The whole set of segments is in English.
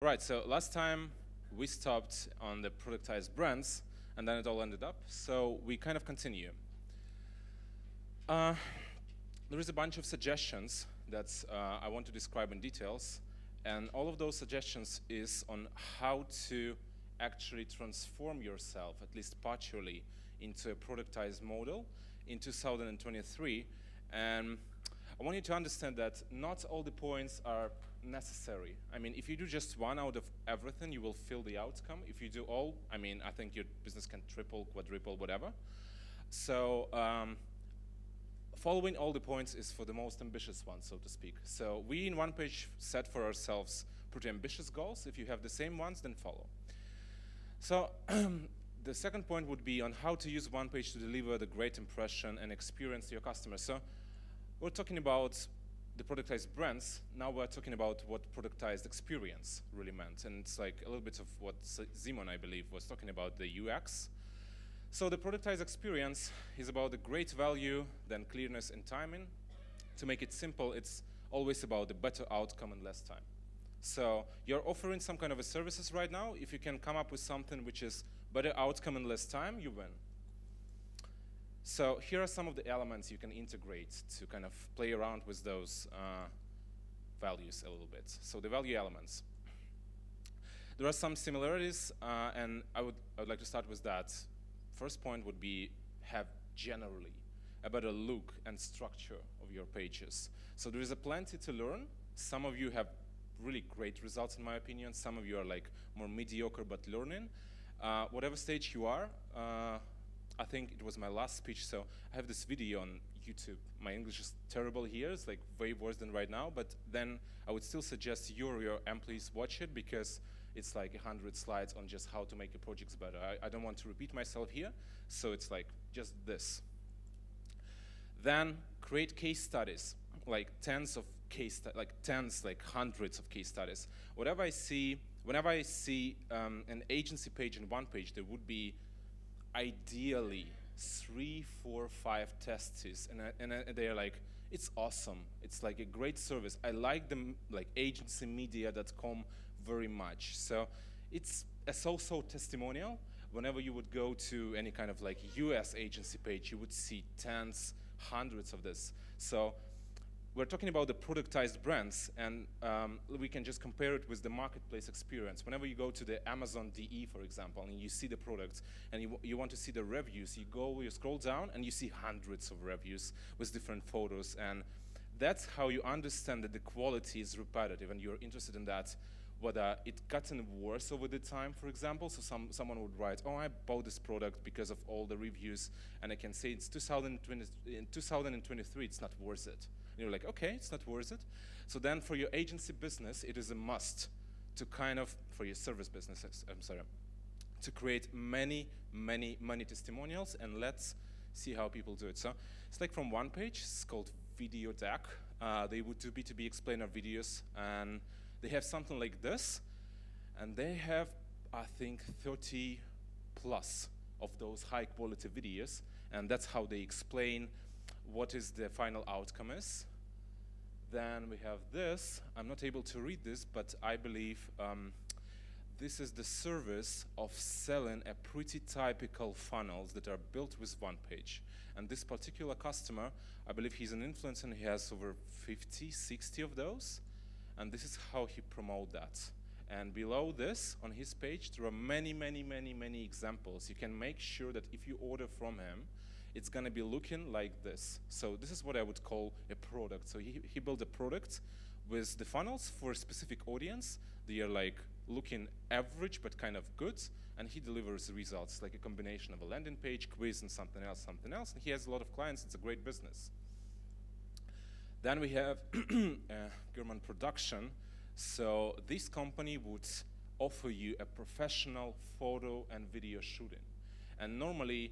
Right, so last time we stopped on the productized brands, and then it all ended up. So we kind of continue. There is a bunch of suggestions that I want to describe in details, and all of those suggestions is on how to actually transform yourself, at least partially, into a productized model in 2023. And I want you to understand that not all the points are necessary. I mean, if you do just one out of everything, you will feel the outcome. If you do all, I mean, I think your business can triple, quadruple, whatever. So following all the points is for the most ambitious one, so to speak. So we in Onepage set for ourselves pretty ambitious goals. If you have the same ones, then follow. So the second point would be on how to use Onepage to deliver the great impression and experience to your customers. So we're talking about the productized brands. Now we're talking about what productized experience really meant. And it's like a little bit of what Simon, I believe, was talking about, the UX. So the productized experience is about the great value, then clearness and timing. To make it simple, it's always about the better outcome and less time. So you're offering some kind of a services right now. If you can come up with something which is better outcome and less time, you win. So here are some of the elements you can integrate to kind of play around with those values a little bit. So the value elements. There are some similarities, and I would like to start with that. First point would be have generally a better look and structure of your pages. So there is a plenty to learn. Some of you have really great results, in my opinion. Some of you are like more mediocre but learning. Whatever stage you are, I think it was my last speech, so I have this video on YouTube. My English is terrible here, it's like way worse than right now, but then I would still suggest you or your employees watch it because it's like 100 slides on just how to make your projects better. I don't want to repeat myself here, so it's like just this. Then create case studies, like tens, like hundreds of case studies. Whenever I see an agency page in Onepage, there would be ideally 3, 4, 5 tests, and they are like, it's awesome. It's like a great service. I like them, like agencymedia.com very much. So it's a so-so testimonial. Whenever you would go to any kind of like US agency page, you would see tens, hundreds of this. So we're talking about the productized brands, and we can just compare it with the marketplace experience. Whenever you go to the Amazon DE, for example, and you see the products, and you want to see the reviews, you scroll down, and you see hundreds of reviews with different photos, and that's how you understand that the quality is repetitive, and you're interested in that, whether it gotten worse over the time, for example. So someone would write, oh, I bought this product because of all the reviews, and I can say it's 2020, in 2023, it's not worth it. And you're like, okay, it's not worth it. So then for your agency business, it is a must to kind of, for your service businesses, I'm sorry, to create many testimonials, and let's see how people do it. So it's like from Onepage, it's called Video Deck. They would do B2B explainer videos, and they have something like this, and they have, I think, 30 plus of those high quality videos, and that's how they explain what is the final outcome is. Then we have this. I'm not able to read this, but I believe this is the service of selling a pretty typical funnels that are built with Onepage. And this particular customer, I believe he's an influencer, and he has over 50, 60 of those. And this is how he promotes that. And below this, on his page, there are many examples. You can make sure that if you order from him, it's going to be looking like this. So this is what I would call a product. So he built a product with the funnels for a specific audience. They are like looking average but kind of good, and he delivers results, like a combination of a landing page, quiz, and something else. And he has a lot of clients. It's a great business. Then we have German production. So this company would offer you a professional photo and video shooting. And normally,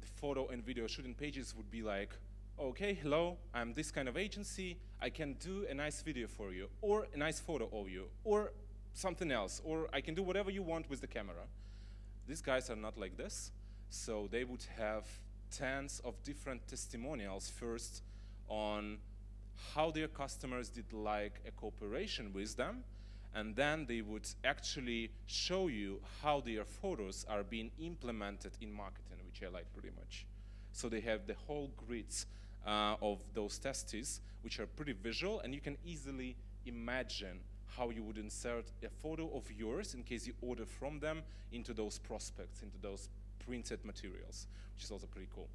the photo and video shooting pages would be like, okay, hello, I'm this kind of agency. I can do a nice video for you, or a nice photo of you, or something else, or I can do whatever you want with the camera. These guys are not like this. So they would have tens of different testimonials first on how their customers did like a cooperation with them, And then they would actually show you how their photos are being implemented in marketing, which I like pretty much. So they have the whole grids of those testes, which are pretty visual, and you can easily imagine how you would insert a photo of yours in case you order from them into those prospects, into those printed materials, which is also pretty cool.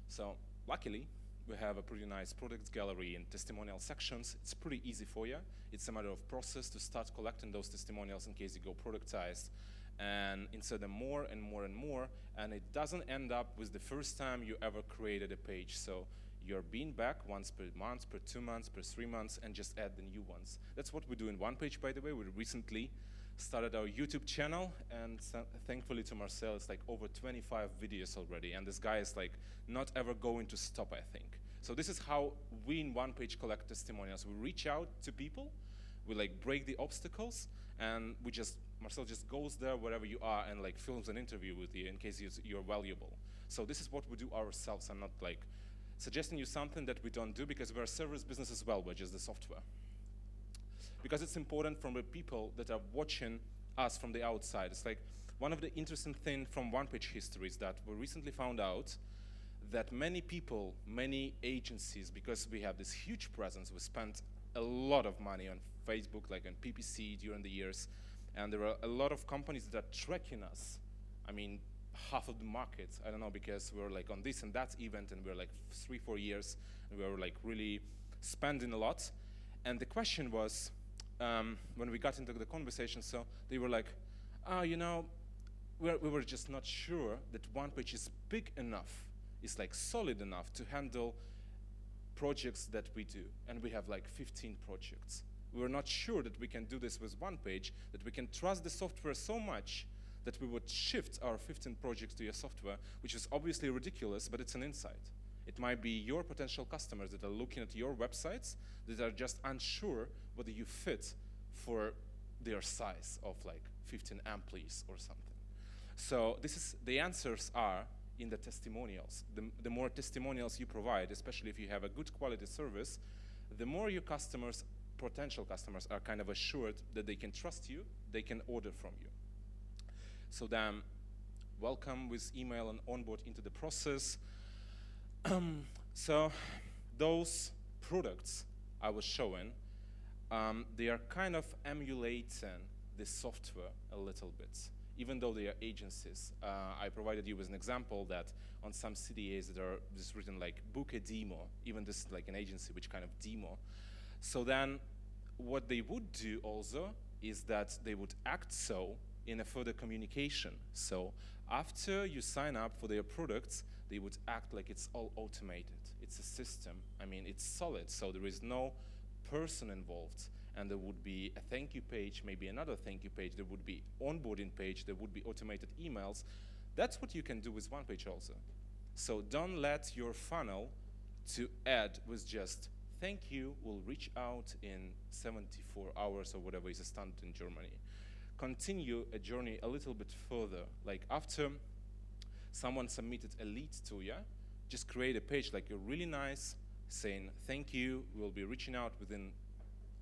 So luckily, we have a pretty nice products gallery and testimonial sections. It's pretty easy for you. It's a matter of process to start collecting those testimonials in case you go productized and insert them more and more and more, and it doesn't end up with the first time you ever created a page. So you're being back once per month, per 2 months, per 3 months, and just add the new ones. That's what we do in Onepage, by the way. We recently started our YouTube channel, and thankfully to Marcel, it's like over 25 videos already, and this guy is like not ever going to stop, I think. So this is how we in Onepage collect testimonials. We reach out to people, we like break the obstacles, and Marcel just goes there wherever you are and like films an interview with you in case you're valuable. So this is what we do ourselves. I'm not like suggesting you something that we don't do, because we're a service business as well, which is the software. Because it's important from the people that are watching us from the outside. It's like one of the interesting things from Onepage history is that we recently found out that many people, many agencies, because we have this huge presence, we spent a lot of money on Facebook, like on PPC during the years, and there are a lot of companies that are tracking us. I mean, half of the market, I don't know, because we're like on this and that event, and we're like 3-4 years, and we were like really spending a lot. And the question was, when we got into the conversation, so they were like, you know, we were just not sure that Onepage is big enough, is like solid enough to handle projects that we do. And we have like 15 projects. We were not sure that we can do this with Onepage, that we can trust the software so much that we would shift our 15 projects to your software, which is obviously ridiculous, but it's an insight. It might be your potential customers that are looking at your websites that are just unsure whether you fit for their size of like 15 amplis or something. So the answers are in the testimonials. The more testimonials you provide, especially if you have a good quality service, the more your customers, potential customers, are kind of assured that they can trust you, they can order from you. So then, welcome with email and onboard into the process. So those products I was showing, they are kind of emulating the software a little bit, even though they are agencies. I provided you with an example that on some CDAs that are just written like book a demo, even this is like an agency which kind of demo. So then what they would do also is that they would act so in a further communication. So after you sign up for their products, they would act like it's all automated. It's a system. I mean, it's solid, so there is no person involved. And there would be a thank you page, maybe another thank you page, there would be onboarding page, there would be automated emails. That's what you can do with Onepage also. So don't let your funnel to add with just thank you, we'll reach out in 74 hours or whatever is a standard in Germany. Continue a journey a little bit further. Like after someone submitted a lead to you, just create a page like a really nice saying thank you, we'll be reaching out within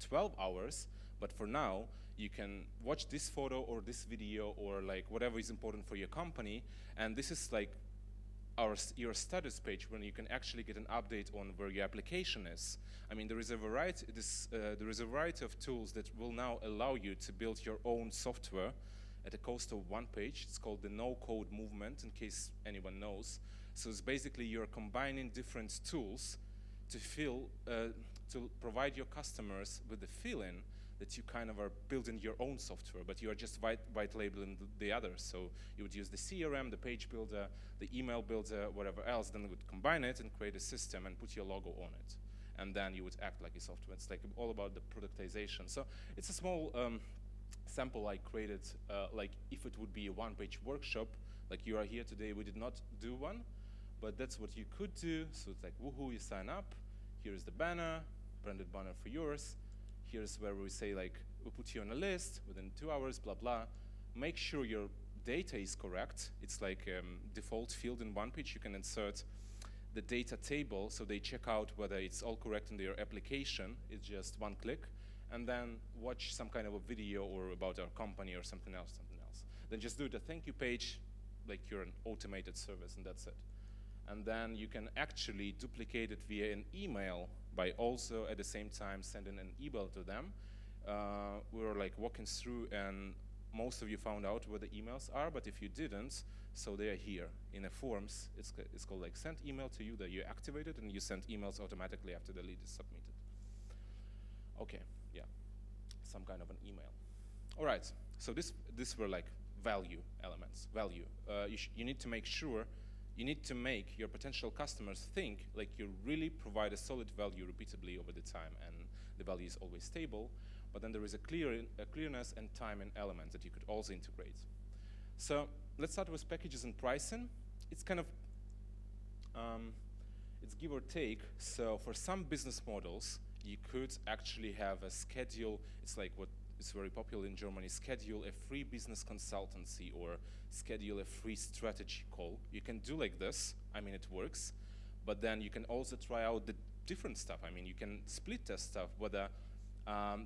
12 hours, but for now you can watch this photo or this video or like whatever is important for your company, and this is like your status page when you can actually get an update on where your application is. I mean, there is a variety of tools that will now allow you to build your own software at a cost of Onepage. It's called the no-code movement, in case anyone knows. So it's basically you're combining different tools to provide your customers with the feeling that you kind of are building your own software, but you are just white labeling the others. So you would use the CRM, the page builder, the email builder, whatever else, then you would combine it and create a system and put your logo on it. And then you would act like a software. It's like all about the productization. So it's a small sample I created, like if it would be a Onepage workshop, like you are here today, we did not do one, but that's what you could do. So it's like, woohoo, you sign up, here's the banner, branded banner for yours. Here's where we say like, we put you on a list within 2 hours, blah, blah. Make sure your data is correct. It's like default field in Onepage. You can insert the data table, so they check out whether it's all correct in their application. It's just one click. and then watch some kind of a video or about our company or something else. Then just do the thank you page like you're an automated service, and that's it. And then you can actually duplicate it via an email by also at the same time sending an email to them. We were like walking through, and most of you found out where the emails are, but if you didn't, so they are here in a forms. It's called like send email to you that you activated, and you send emails automatically after the lead is submitted. Okay, yeah, some kind of an email. All right, so this were like value elements. Value. You need to make sure, you need to make your potential customers think like you really provide a solid value repeatedly over the time, and the value is always stable. But then there is a clearness and time and element that you could also integrate. So let's start with packages and pricing. It's kind of, it's give or take. So for some business models, you could actually have a schedule. It's like what is very popular in Germany, schedule a free business consultancy or schedule a free strategy call. You can do like this. I mean, it works. But then you can also try out the different stuff. I mean, you can split test stuff, whether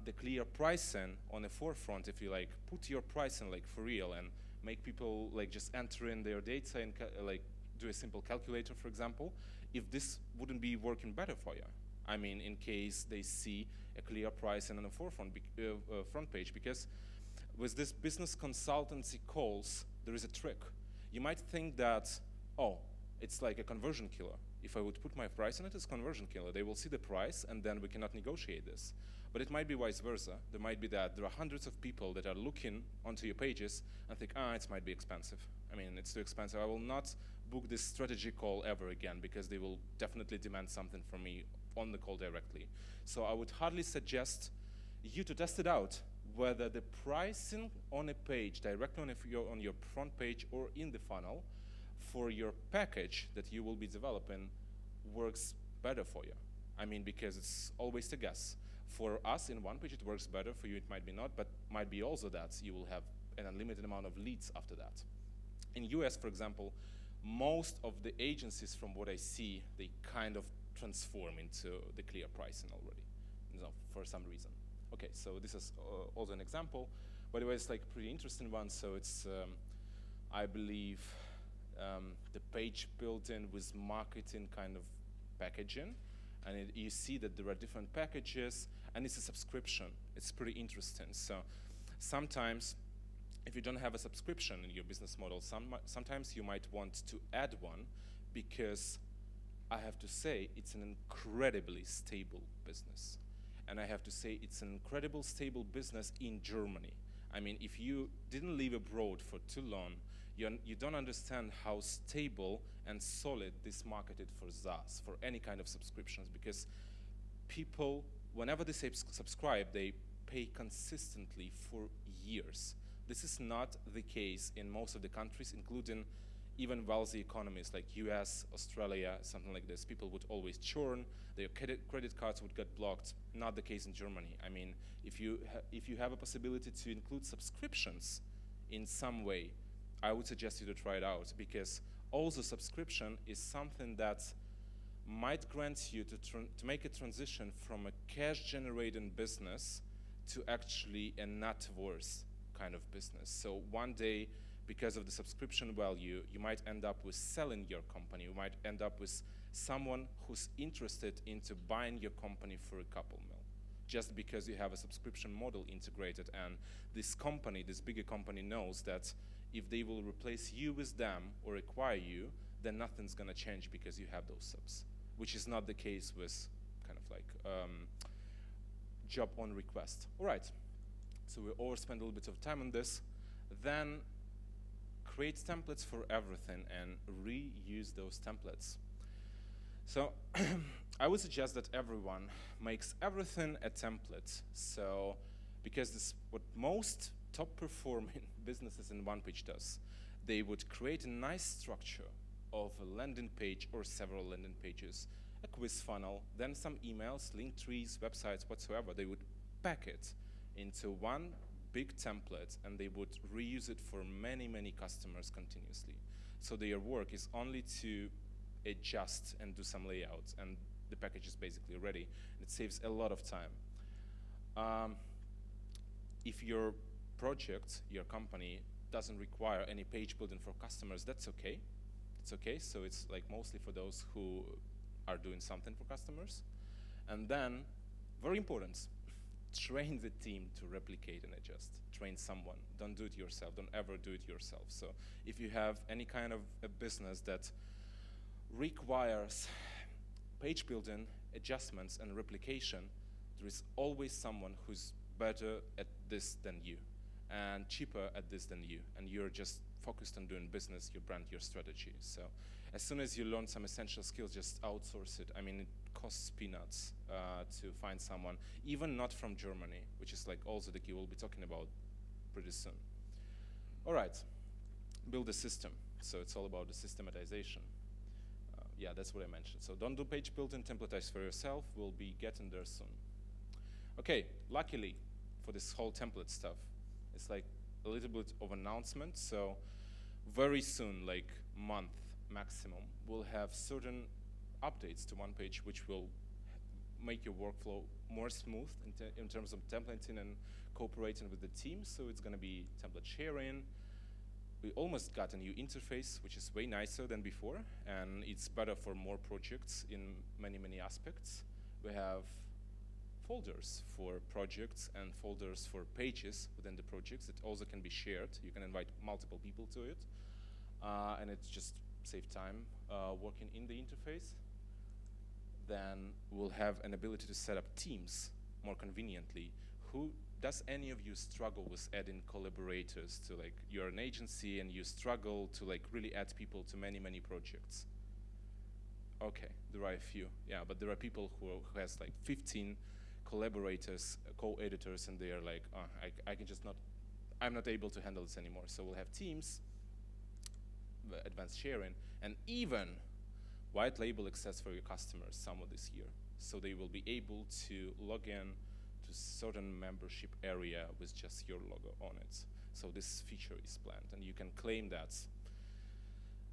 the clear pricing on the forefront, if you like, put your pricing like for real and make people like just enter in their data and like do a simple calculator, for example, if this wouldn't be working better for you. I mean, in case they see a clear pricing on the forefront front page, because with this business consultancy calls, there is a trick. You might think that, oh, it's like a conversion killer. If I would put my price on it, it's conversion killer. They will see the price, and then we cannot negotiate this. But it might be vice versa. There might be that there are hundreds of people that are looking onto your pages and think, it might be expensive. I mean, it's too expensive. I will not book this strategy call ever again because they will definitely demand something from me on the call directly. So I would hardly suggest you to test it out, whether the pricing on a page, directly on your front page or in the funnel, for your package that you will be developing works better for you. I mean, because it's always a guess. For us in Onepage, it works better. For you, it might be not, but might be also that you will have an unlimited amount of leads after that. In US, for example, most of the agencies, from what I see, they kind of transform into the clear pricing already, for some reason. Okay, so this is also an example. By the way, it's like a pretty interesting one. So it's, I believe, the page built in with marketing kind of packaging. And you see that there are different packages, and it's a subscription. It's pretty interesting. So sometimes, if you don't have a subscription in your business model, sometimes you might want to add one, because I have to say it's an incredibly stable business. And I have to say it's an incredibly stable business in Germany. I mean, if you didn't live abroad for too long, you don't understand how stable and solid this market is for SaaS, for any kind of subscriptions, because people, whenever they say subscribe, they pay consistently for years. This is not the case in most of the countries, including even wealthy economies like US, Australia, something like this. People would always churn, their credit cards would get blocked. Not the case in Germany. I mean, if you have a possibility to include subscriptions in some way, I would suggest you to try it out, because also subscription is something that might grant you to make a transition from a cash-generating business to actually a net worth kind of business. So one day, because of the subscription value, you might end up with selling your company. You might end up with someone who's interested into buying your company for a couple mil, just because you have a subscription model integrated, and this company, this bigger company, knows that if they will replace you with them or acquire you, then nothing's gonna change because you have those subs, which is not the case with kind of like job on request. All right, so we all spend a little bit of time on this. Then create templates for everything and reuse those templates. So I would suggest that everyone makes everything a template. So because this is what most top performing businesses in Onepage does. They would create a nice structure of a landing page or several landing pages, a quiz funnel, then some emails, link trees, websites, whatsoever. They would pack it into one big template, and they would reuse it for many, many customers continuously. So their work is only to adjust and do some layouts, and the package is basically ready. It saves a lot of time. If your project, your company, doesn't require any page building for customers, that's okay. It's okay, so it's like mostly for those who are doing something for customers. And then, very important, train the team to replicate and adjust. Train someone. Don't do it yourself. Don't ever do it yourself. So if you have any kind of a business that requires page building, adjustments, and replication, there is always someone who's better at this than you and cheaper at this than you, and you're just focused on doing business, your brand, your strategy. So as soon as you learn some essential skills, just outsource it. I mean, it costs peanuts to find someone, even not from Germany, which is like also the key we'll be talking about pretty soon. All right, build a system. So it's all about the systematization. Yeah, that's what I mentioned. So don't do page building, templatize for yourself. We'll be getting there soon. Okay, luckily for this whole template stuff, it's like a little bit of announcement. So very soon, like month maximum, we'll have certain updates to Onepage which will make your workflow more smooth in terms of templating and cooperating with the team. So it's going to be template sharing. We almost got a new interface, which is way nicer than before, and it's better for more projects in many, many aspects. We have folders for projects and folders for pages within the projects that also can be shared. You can invite multiple people to it, and it just saves time working in the interface. Then we'll have an ability to set up teams more conveniently. Does any of you struggle with adding collaborators to, like, you're an agency and you struggle to like really add people to many, many projects? Okay, there are a few, yeah, but there are people who has like 15 collaborators, co-editors, and they are like, oh, I can just not, I'm not able to handle this anymore. So we'll have teams, advanced sharing, and even white label access for your customers somewhat this year. So they will be able to log in to certain membership area with just your logo on it. So this feature is planned, and you can claim that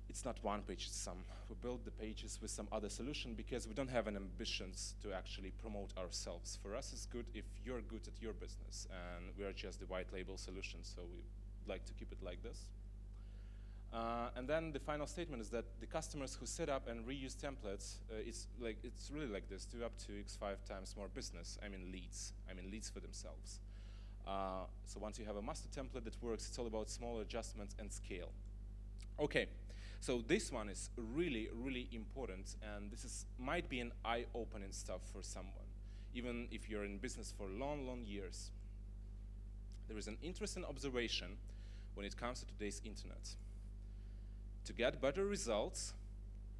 it's not one page, it's some. We build the pages with some other solution because we don't have an ambitions to actually promote ourselves. For us, it's good if you're good at your business, and we are just the white label solution, so we like to keep it like this. And then the final statement is that the customers who set up and reuse templates, it's really like this, do up to X5 times more business. I mean leads for themselves. So once you have a master template that works, it's all about small adjustments and scale. Okay, so this one is really, really important, and this might be an eye-opening stuff for someone, even if you're in business for long, long years. There is an interesting observation when it comes to today's internet. To get better results,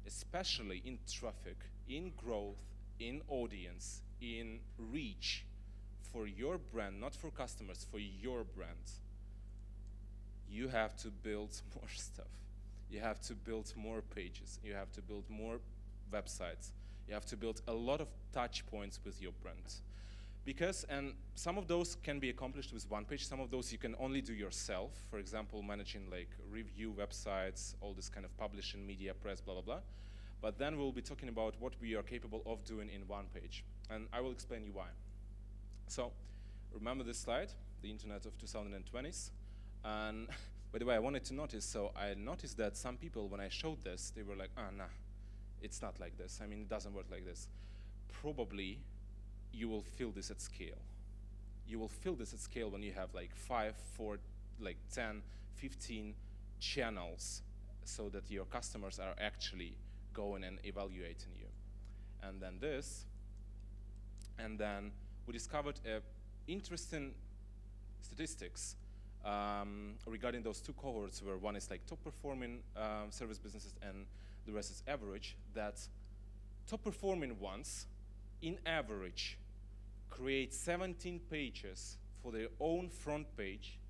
especially in traffic, in growth, in audience, in reach, for your brand, not for customers, for your brand, you have to build more stuff. You have to build more pages. You have to build more websites. You have to build a lot of touch points with your brand. And some of those can be accomplished with one page, some of those you can only do yourself. For example, managing like review websites, all this kind of publishing, media, press, blah, blah, blah. But then we'll be talking about what we are capable of doing in one page. And I will explain you why. So remember this slide, the internet of 2020s. And by the way, I wanted to notice, so I noticed that some people, when I showed this, they were like, nah, it's not like this. I mean, it doesn't work like this. Probably you will feel this at scale. You will feel this at scale when you have like 5, 4, like 10, 15 channels, so that your customers are actually going and evaluating you. And then this, and then we discovered interesting statistics regarding those two cohorts, where one is like top performing service businesses and the rest is average, that top performing ones in average create 17 pages for their own front page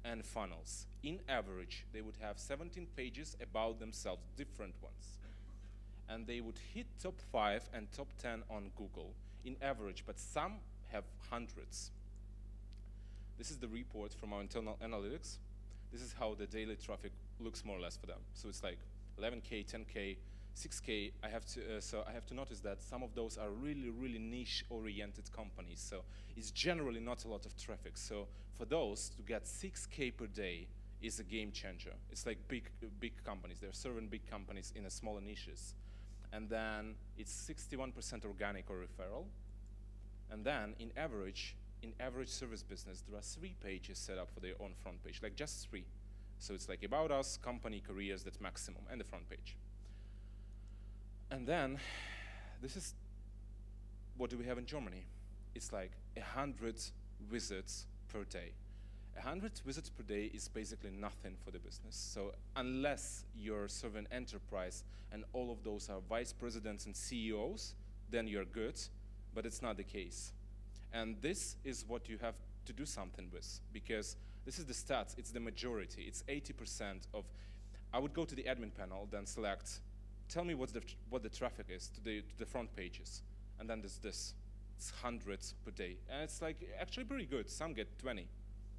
and funnels. In average, they would have 17 pages about themselves, different ones. And they would hit top 5 and top 10 on Google in average, but some have hundreds. This is the report from our internal analytics. This is how the daily traffic looks more or less for them. So it's like 11K, 10K, 6K, so I have to notice that some of those are really, really niche-oriented companies. So it's generally not a lot of traffic. So for those to get 6K per day is a game changer. It's like big companies. They're serving big companies in a smaller niches. And then it's 61% organic or referral. And then in average service business, there are 3 pages set up for their own front page, like just 3. So it's like about us, company, careers, that's maximum, and the front page. And then this is what do we have in Germany? It's like 100 visits per day. 100 visits per day is basically nothing for the business. So unless you're serving enterprise and all of those are vice presidents and CEOs, then you're good, but it's not the case. And this is what you have to do something with, because this is the stats, it's the majority, it's 80% of, I would go to the admin panel, then select, tell me what the traffic is to the front pages, and then there's this, it's hundreds per day, and it's like actually pretty good, some get 20.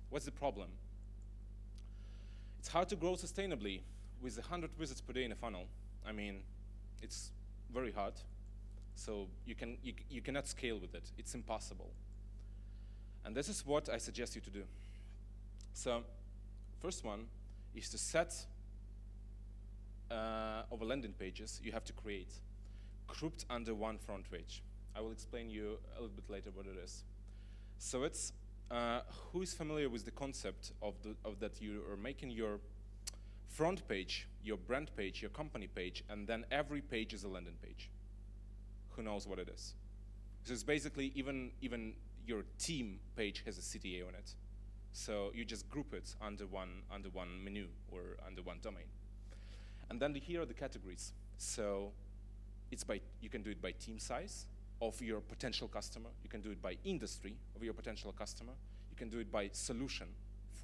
What's the problem? It's hard to grow sustainably with 100 visits per day in a funnel. I mean, it's very hard. So you cannot scale with it. It's impossible. And this is what I suggest you to do. So first one is to set over landing pages you have to create, grouped under one front page. I will explain you a little bit later what it is. So it's who is familiar with the concept of that you are making your front page, your brand page, your company page, and then every page is a landing page. Who knows what it is? So it's basically even your team page has a CTA on it. So you just group it under one menu or under one domain. And then here are the categories. So it's you can do it by team size of your potential customer. You can do it by industry of your potential customer. You can do it by solution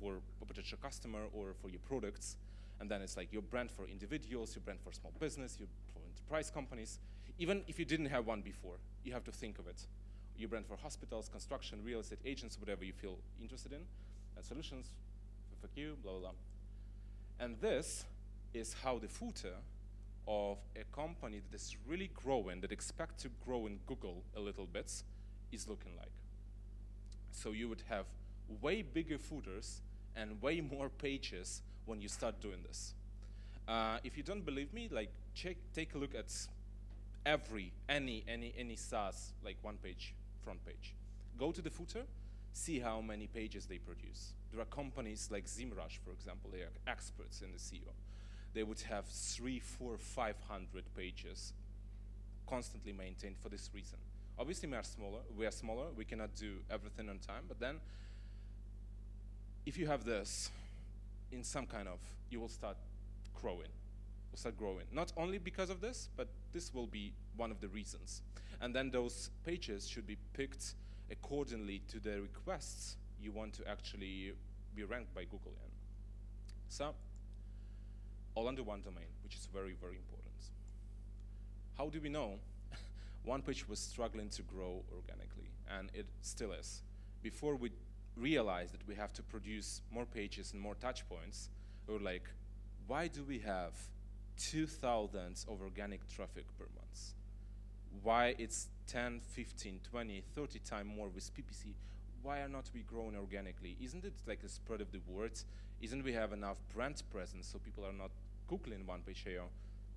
for a potential customer or for your products. And then it's like your brand for individuals, your brand for small business, your for enterprise companies. Even if you didn't have one before, you have to think of it. Your brand for hospitals, construction, real estate agents, whatever you feel interested in, and solutions, FAQ, blah, blah, blah. And this is how the footer of a company that is really growing, that expects to grow in Google a little bit, is looking like. So you would have way bigger footers and way more pages when you start doing this. If you don't believe me, like take a look at any SaaS, like one page, front page. Go to the footer, see how many pages they produce. There are companies like ZimRush, for example, they are experts in the SEO. They would have 300, 400, 500 pages constantly maintained for this reason. Obviously, we are smaller, we cannot do everything on time, but then if you have this in some kind of, you will start growing. Not only because of this, but this will be one of the reasons. And then those pages should be picked accordingly to the requests you want to actually be ranked by Google in. So, all under one domain, which is very, very important. How do we know Onepage was struggling to grow organically? And it still is. Before we realized that we have to produce more pages and more touch points, we were like, why do we have 2,000 of organic traffic per month? Why it's 10, 15, 20, 30 times more with PPC? Why are not we growing organically? Isn't it like a spread of the words? Isn't we have enough brand presence so people are not Googling Onepage SEO?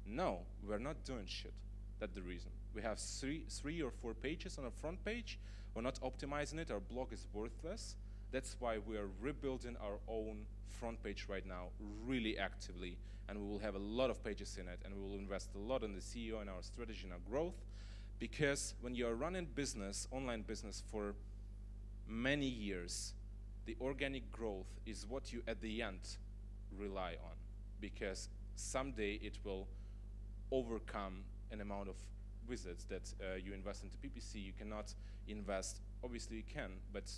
No, we're not doing shit. That's the reason. We have three or four pages on a front page. We're not optimizing it. Our blog is worthless. That's why we are rebuilding our own front page right now really actively, and we will have a lot of pages in it, and we will invest a lot in the SEO and our strategy and our growth, because when you're running business, online business for many years, the organic growth is what you at the end rely on, because someday it will overcome an amount of visits that you invest into PPC. You cannot invest, obviously you can, but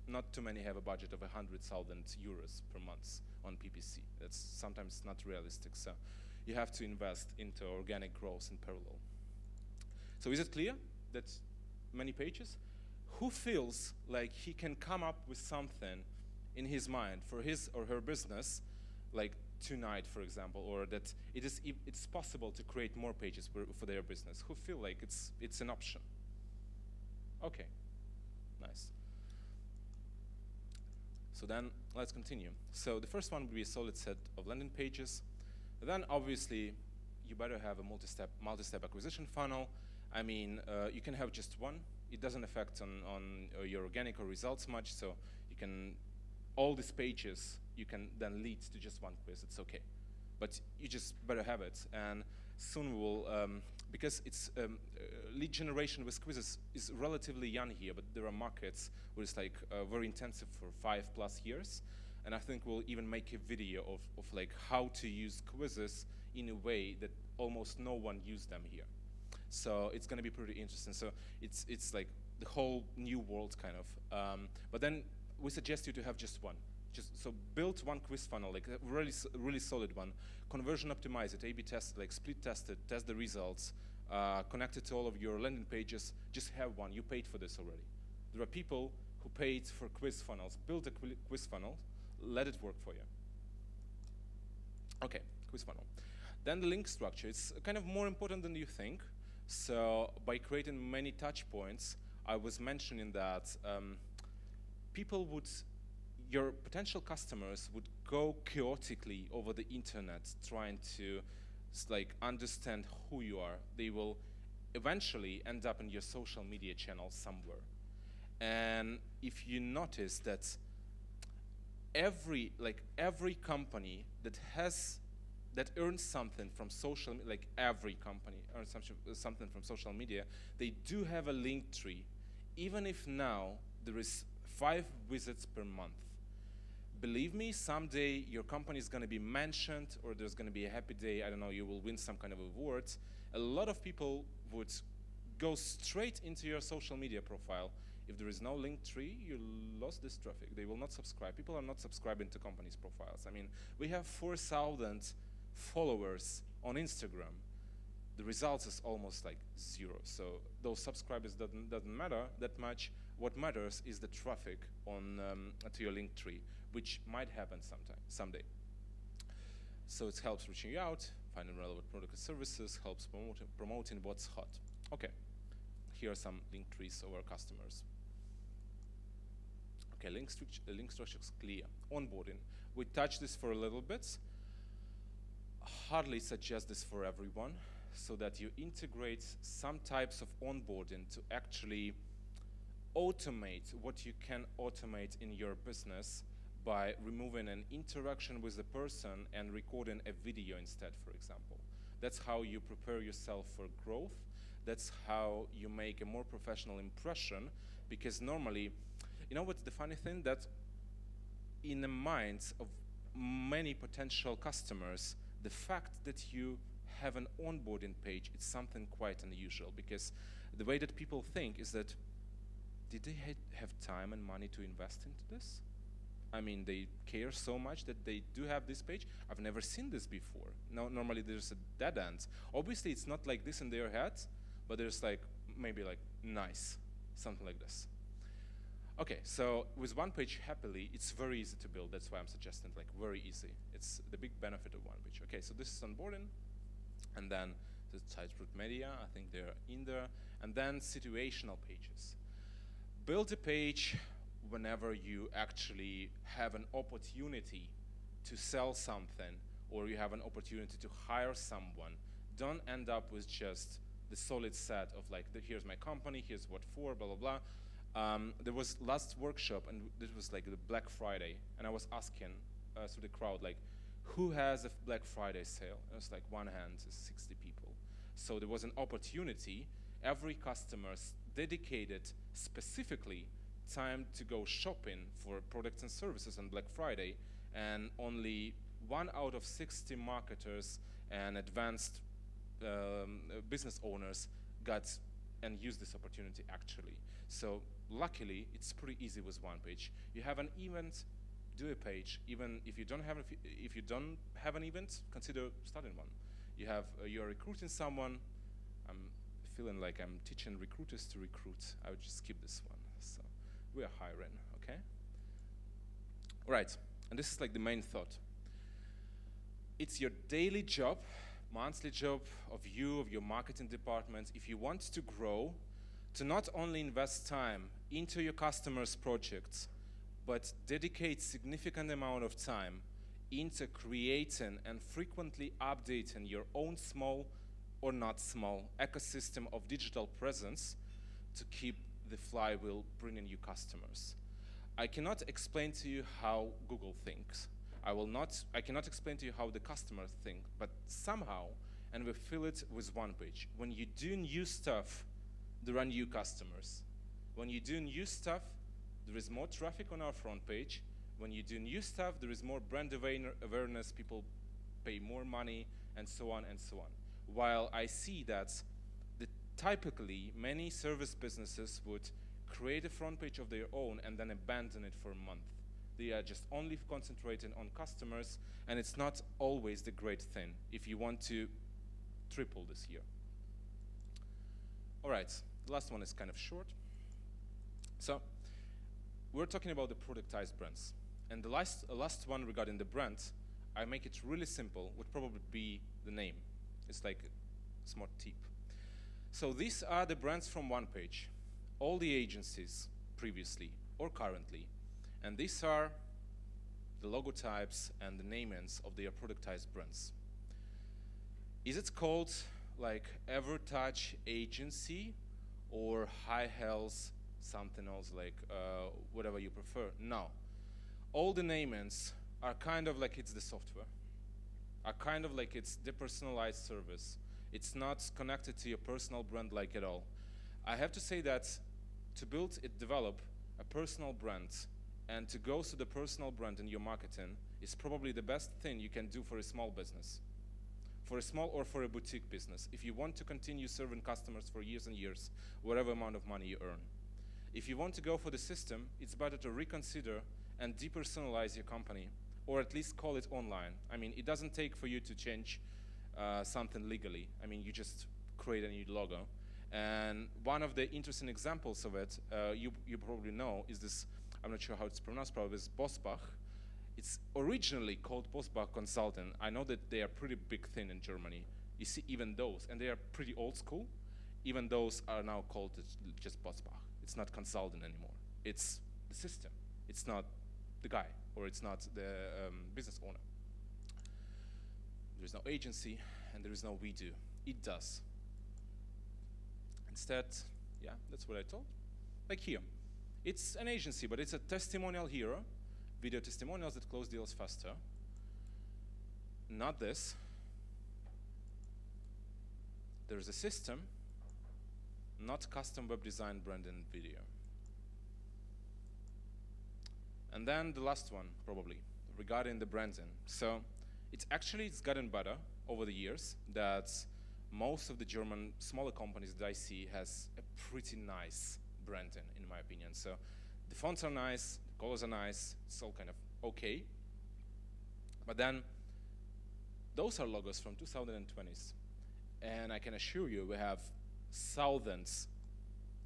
not too many have a budget of 100,000 euros per month on PPC. That's sometimes not realistic. So you have to invest into organic growth in parallel. So is it clear that many pages? Who feels like he can come up with something in his mind for his or her business, like tonight, for example, or that it's possible to create more pages for their business, who feel like it's an option. Okay, nice. So then let's continue. So the first one would be a solid set of landing pages. Then obviously you better have a multi-step acquisition funnel. I mean, you can have just one. It doesn't affect on your organic or results much, so you can, all these pages, you can then lead to just one quiz, it's okay. But you just better have it. And soon we'll, because it's lead generation with quizzes is relatively young here, but there are markets where it's like very intensive for 5+ years. And I think we'll even make a video of like how to use quizzes in a way that almost no one used them here. So it's going to be pretty interesting. So it's like the whole new world kind of. But then we suggest you to have just one. So build one quiz funnel, like a really solid one. Conversion optimize it, A/B test, like split test it, test the results, connect it to all of your landing pages. Just have one. You paid for this already. There are people who paid for quiz funnels. Build a quiz funnel. Let it work for you. Okay, quiz funnel. Then the link structure. It's kind of more important than you think. So by creating many touch points, I was mentioning that your potential customers would go chaotically over the internet trying to like understand who you are. They will eventually end up in your social media channel somewhere. And if you notice that every company that earns something from social, like every company earns something from social media, they do have a link tree, even if now there is 5 visits per month. Believe me, someday your company is going to be mentioned, or there's going to be a happy day, I don't know, you will win some kind of awards. A lot of people would go straight into your social media profile. If there is no link tree, you lost this traffic. They will not subscribe. People are not subscribing to companies' profiles. I mean, we have 4,000 followers on Instagram. The results is almost like 0. So those subscribers doesn't matter that much. What matters is the traffic on to your link tree, which might happen someday. So it helps reaching you out, finding relevant products and services, helps promoting what's hot. Okay, here are some link trees of our customers. Okay, link structure is clear. Onboarding, we touched this for a little bit. Hardly suggest this for everyone, so that you integrate some types of onboarding to actually automate what you can automate in your business by removing an interaction with the person and recording a video instead, for example. That's how you prepare yourself for growth. That's how you make a more professional impression, because normally, you know what's the funny thing? That in the minds of many potential customers, the fact that you have an onboarding page is something quite unusual, because the way that people think is that, did they have time and money to invest into this? I mean, they care so much that they do have this page. I've never seen this before. No, normally there's a dead end. Obviously it's not like this in their heads, but there's like, maybe like nice, something like this. Okay, so with one page, happily, it's very easy to build. That's why I'm suggesting like very easy. It's the big benefit of one page. Okay, so this is onboarding, and then the Typescript media, I think they're in there, and then situational pages. Build a page whenever you actually have an opportunity to sell something, or you have an opportunity to hire someone. Don't end up with just the solid set of like, here's my company, here's what for, blah, blah, blah. There was last workshop, and this was like the Black Friday, and I was asking to the crowd, like, who has a Black Friday sale? And it was like one hand is 60 people. So there was an opportunity. Every customer dedicated specifically time to go shopping for products and services on Black Friday, and only 1 out of 60 marketers and advanced business owners got and used this opportunity actually. So luckily, it's pretty easy with one page. You have an event, do a page. Even if you don't have an event, consider starting one. You're recruiting someone. I'm feeling like I'm teaching recruiters to recruit. I would just skip this one. So we are hiring, okay? All right, and this is like the main thought. it's your daily job, monthly job of you, of your marketing department, if you want to grow, to not only invest time into your customers' projects, but dedicate significant amount of time into creating and frequently updating your own small or not small ecosystem of digital presence to keep the flywheel bringing you customers. I cannot explain to you how Google thinks. I cannot explain to you how the customers think, but somehow, and we feel it with Onepage, when you do new stuff, there are new customers. When you do new stuff, there is more traffic on our front page. When you do new stuff, there is more brand awareness, people pay more money, and so on and so on. While I see that typically many service businesses would create a front page of their own and then abandon it for a month. They are just only concentrating on customers, and it's not always the great thing if you want to triple this year. All right, the last one is kind of short. So we're talking about the productized brands. And the last one regarding the brand, I make it really simple, would probably be the name. It's like a smart tip. So these are the brands from Onepage, all the agencies previously or currently. And these are the logotypes and the namings of their productized brands. Is it called like EverTouch Agency or High Health something else, like whatever you prefer? No. All the namings are kind of like it's the software, are kind of like it's depersonalized service. It's not connected to your personal brand like at all. I have to say that to build and develop a personal brand and to go to the personal brand in your marketing is probably the best thing you can do for a small business, for a small or for a boutique business, if you want to continue serving customers for years and years, whatever amount of money you earn. If you want to go for the system, it's better to reconsider and depersonalize your company, or at least call it online. I mean, it doesn't take for you to change something legally. I mean, you just create a new logo. And one of the interesting examples of it, you probably know, is this, I'm not sure how it's pronounced, probably it's Bosbach. It's originally called Bosbach Consulting. I know that they are pretty big thing in Germany. You see, even those, and they are pretty old school, even those are now called just Bosbach. It's not consulting anymore. It's the system. It's not the guy, or it's not the business owner. There is no agency, and there is no we do. It does. Instead, yeah, that's what I told. Like here, it's an agency, but it's a testimonial hero, video testimonials that close deals faster. Not this. There's a system, not custom web design, brand, and video. And then the last one, probably, regarding the branding. So it's gotten better over the years that most of the German smaller companies that I see has a pretty nice branding, in my opinion. So the fonts are nice, the colors are nice, it's all kind of okay. But then those are logos from 2020s. And I can assure you we have thousands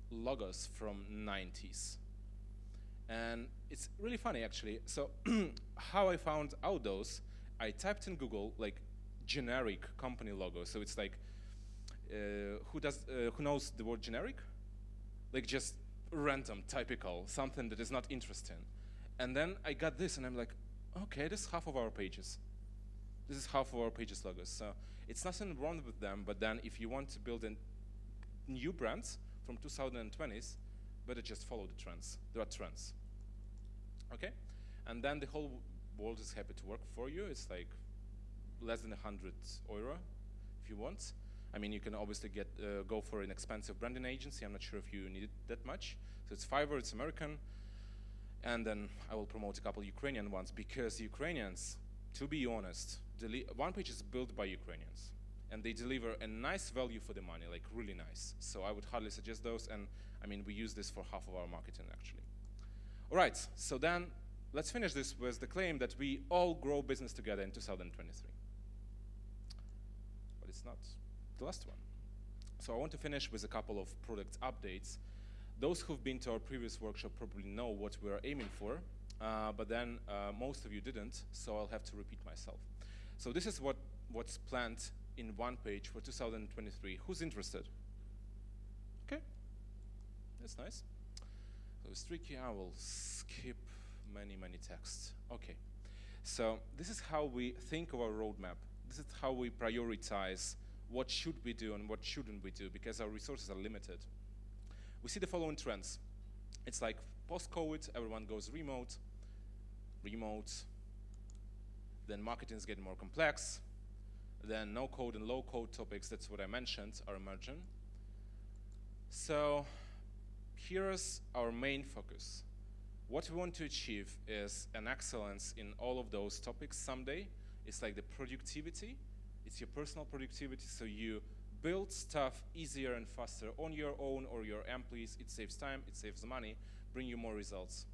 logos from 90s. And it's really funny, actually. So how I found out those, I typed in Google like generic company logo. So it's like, who knows the word generic? Like just random, typical, something that is not interesting. And then I got this, and I'm like, okay, this is half of our pages. This is half of our pages logos. So it's nothing wrong with them, but then if you want to build a new brands from 2020s, better just follow the trends. There are trends. Okay? And then the whole world is happy to work for you. It's like less than €100 if you want. I mean, you can obviously go for an expensive branding agency. I'm not sure if you need it that much. So it's Fiverr, it's American. And then I will promote a couple Ukrainian ones, because Ukrainians, to be honest, Onepage is built by Ukrainians. And they deliver a nice value for the money, like really nice. So I would hardly suggest those. And I mean, we use this for half of our marketing, actually. All right, so then let's finish this with the claim that we all grow business together in 2023. But it's not the last one. So I want to finish with a couple of product updates. Those who've been to our previous workshop probably know what we're aiming for, but then most of you didn't, so I'll have to repeat myself. So this is what's planned in Onepage for 2023. Who's interested? Okay, that's nice. So it's tricky. I will skip many texts. Okay, so this is how we think of our roadmap. This is how we prioritize what should we do and what shouldn't we do, because our resources are limited. We see the following trends. It's like post-COVID, everyone goes remote, then marketing is getting more complex, then no-code and low-code topics, that's what I mentioned, are emerging. So here's our main focus. What we want to achieve is an excellence in all of those topics someday. It's like the productivity. It's your personal productivity, so you build stuff easier and faster on your own or your employees. It saves time, it saves money, bring you more results.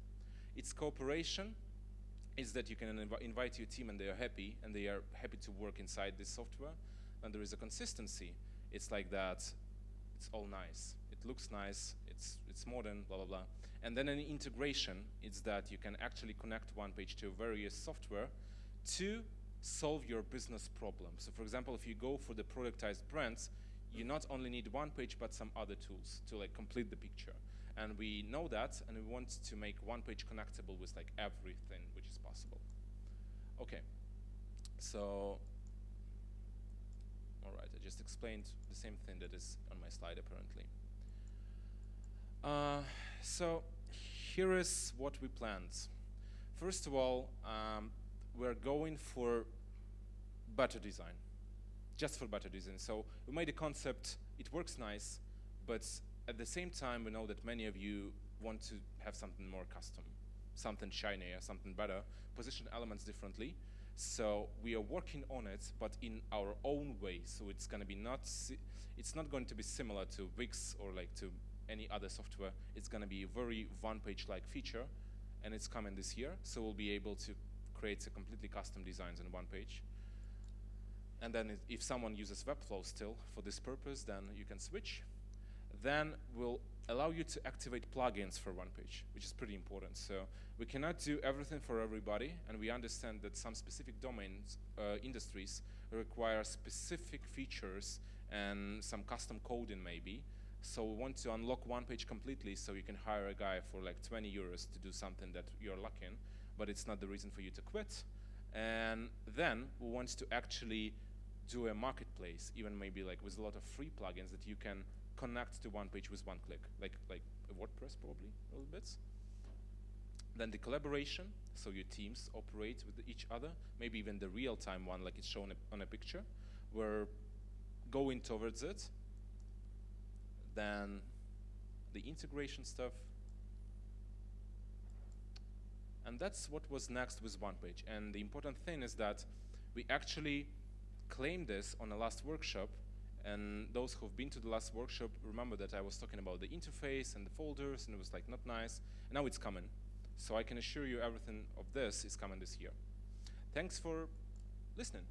It's cooperation. Is that you can invite your team and they are happy to work inside this software. And there is a consistency. It's like that, it's all nice. It looks nice, it's modern, blah, blah, blah. And then an integration, it's that you can actually connect Onepage to various software to solve your business problems. So for example, if you go for the productized brands, you not only need Onepage, but some other tools to like complete the picture. And we know that, and we want to make Onepage connectable with like everything which is possible. Okay, so, all right, I just explained the same thing that is on my slide apparently. So here is what we planned. First of all, we're going for better design, just for better design. So we made a concept, it works nice, but at the same time, we know that many of you want to have something more custom, something shinier, something better, position elements differently. So we are working on it, but in our own way. So it's going to be it's not going to be similar to Wix or like to any other software. It's going to be a very Onepage-like feature, and it's coming this year. So we'll be able to create a completely custom designs in Onepage. And then if someone uses Webflow still for this purpose, then you can switch. Then we'll allow you to activate plugins for Onepage, which is pretty important. So we cannot do everything for everybody, and we understand that some specific domains, industries, require specific features and some custom coding maybe. So we want to unlock Onepage completely, so you can hire a guy for like 20 euros to do something that you're lacking, but it's not the reason for you to quit. And then we want to actually do a marketplace, even maybe like with a lot of free plugins that you can connect to Onepage with one click, like a WordPress probably a little bit. Then the collaboration, so your teams operate with each other, maybe even the real-time one like it's shown on a picture. We're going towards it. Then the integration stuff. And that's what was next with Onepage. And the important thing is that we actually claimed this on the last workshop. And those who've been to the last workshop remember that I was talking about the interface and the folders, and it was like not nice. And now it's coming. So I can assure you everything of this is coming this year. Thanks for listening.